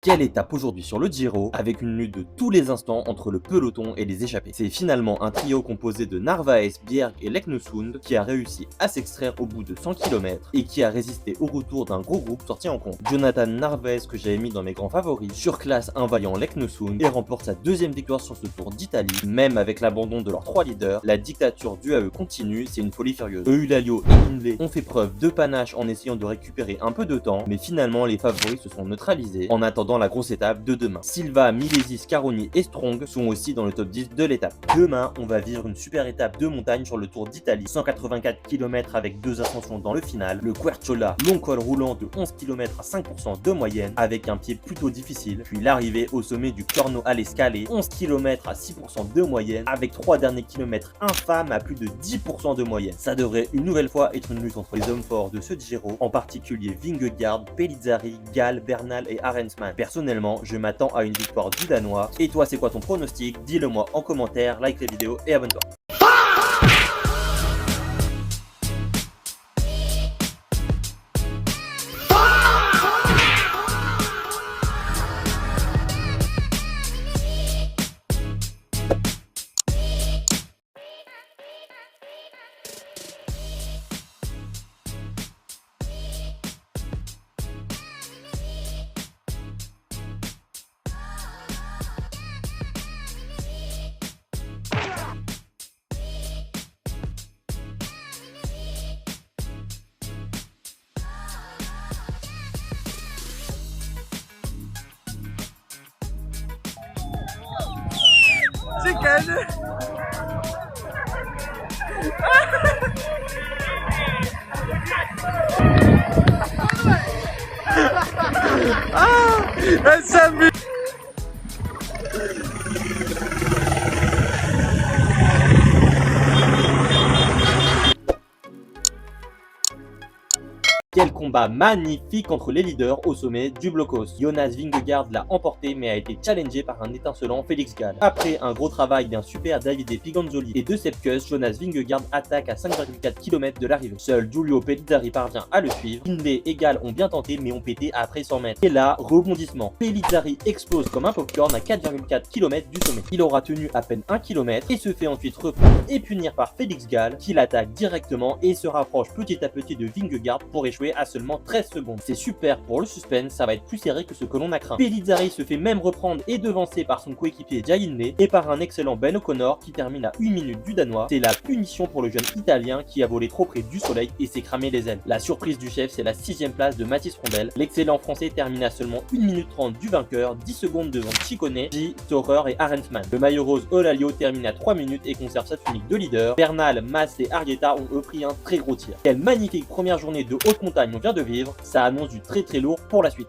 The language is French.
Quelle étape aujourd'hui sur le Giro avec une lutte de tous les instants entre le peloton et les échappés. C'est finalement un trio composé de Narvaez, Bjerg et Leknesund qui a réussi à s'extraire au bout de 100 km et qui a résisté au retour d'un gros groupe sorti en compte. Jonathan Narvaez, que j'avais mis dans mes grands favoris, surclasse un vaillant Leknesund et remporte sa deuxième victoire sur ce Tour d'Italie. Même avec l'abandon de leurs trois leaders, la dictature du AE continue, c'est une folie furieuse. Eulalia et Hindley ont fait preuve de panache en essayant de récupérer un peu de temps, mais finalement les favoris se sont neutralisés en attendant la grosse étape de demain. Silva, Milesi, Scaroni et Strong sont aussi dans le top 10 de l'étape. Demain, on va vivre une super étape de montagne sur le Tour d'Italie. 184 km avec 2 ascensions dans le final. Le Querciola, long col roulant de 11 km à 5% de moyenne avec un pied plutôt difficile. Puis l'arrivée au sommet du Corno alle Scale, 11 km à 6% de moyenne avec 3 derniers kilomètres infâmes à plus de 10% de moyenne. Ça devrait une nouvelle fois être une lutte entre les hommes forts de ce Giro, en particulier Vingegaard, Pellizzari, Gall, Bernal et Arensman. Personnellement, je m'attends à une victoire du Danois. Et toi, c'est quoi ton pronostic? Dis-le moi en commentaire, like la vidéo et abonne-toi. Chicane. Elle s'amuse. Quel combat magnifique entre les leaders au sommet du blocos. Jonas Vingegaard l'a emporté mais a été challengé par un étincelant Felix Gall. Après un gros travail d'un super Davide Piganzoli et de Sepp Kuss, Jonas Vingegaard attaque à 5,4 km de l'arrivée. Seul Giulio Pellizzari parvient à le suivre. Hindley et Gall ont bien tenté mais ont pété après 100 mètres. Et là, rebondissement. Pellizzari explose comme un popcorn à 4,4 km du sommet. Il aura tenu à peine 1 km et se fait ensuite reprendre et punir par Felix Gall qui l'attaque directement et se rapproche petit à petit de Vingegaard pour échouer à seulement 13 secondes. C'est super pour le suspense, ça va être plus serré que ce que l'on a craint. Pellizzari se fait même reprendre et devancer par son coéquipier Jay Hindley et par un excellent Ben O'Connor qui termine à 1 minute du Danois. C'est la punition pour le jeune Italien qui a volé trop près du soleil et s'est cramé les ailes. La surprise du chef, c'est la 6ème place de Mathis Frombel. L'excellent français termine à seulement 1 minute 30 du vainqueur, 10 secondes devant Ciccone, G, Storer et Arensman. Le maillot rose Eulalia termine à 3 minutes et conserve sa tunique de leader. Bernal, Mas et Arrieta ont eux pris un très gros tir. Quelle magnifique première journée de haute montagne on vient de vivre, ça annonce du très lourd pour la suite.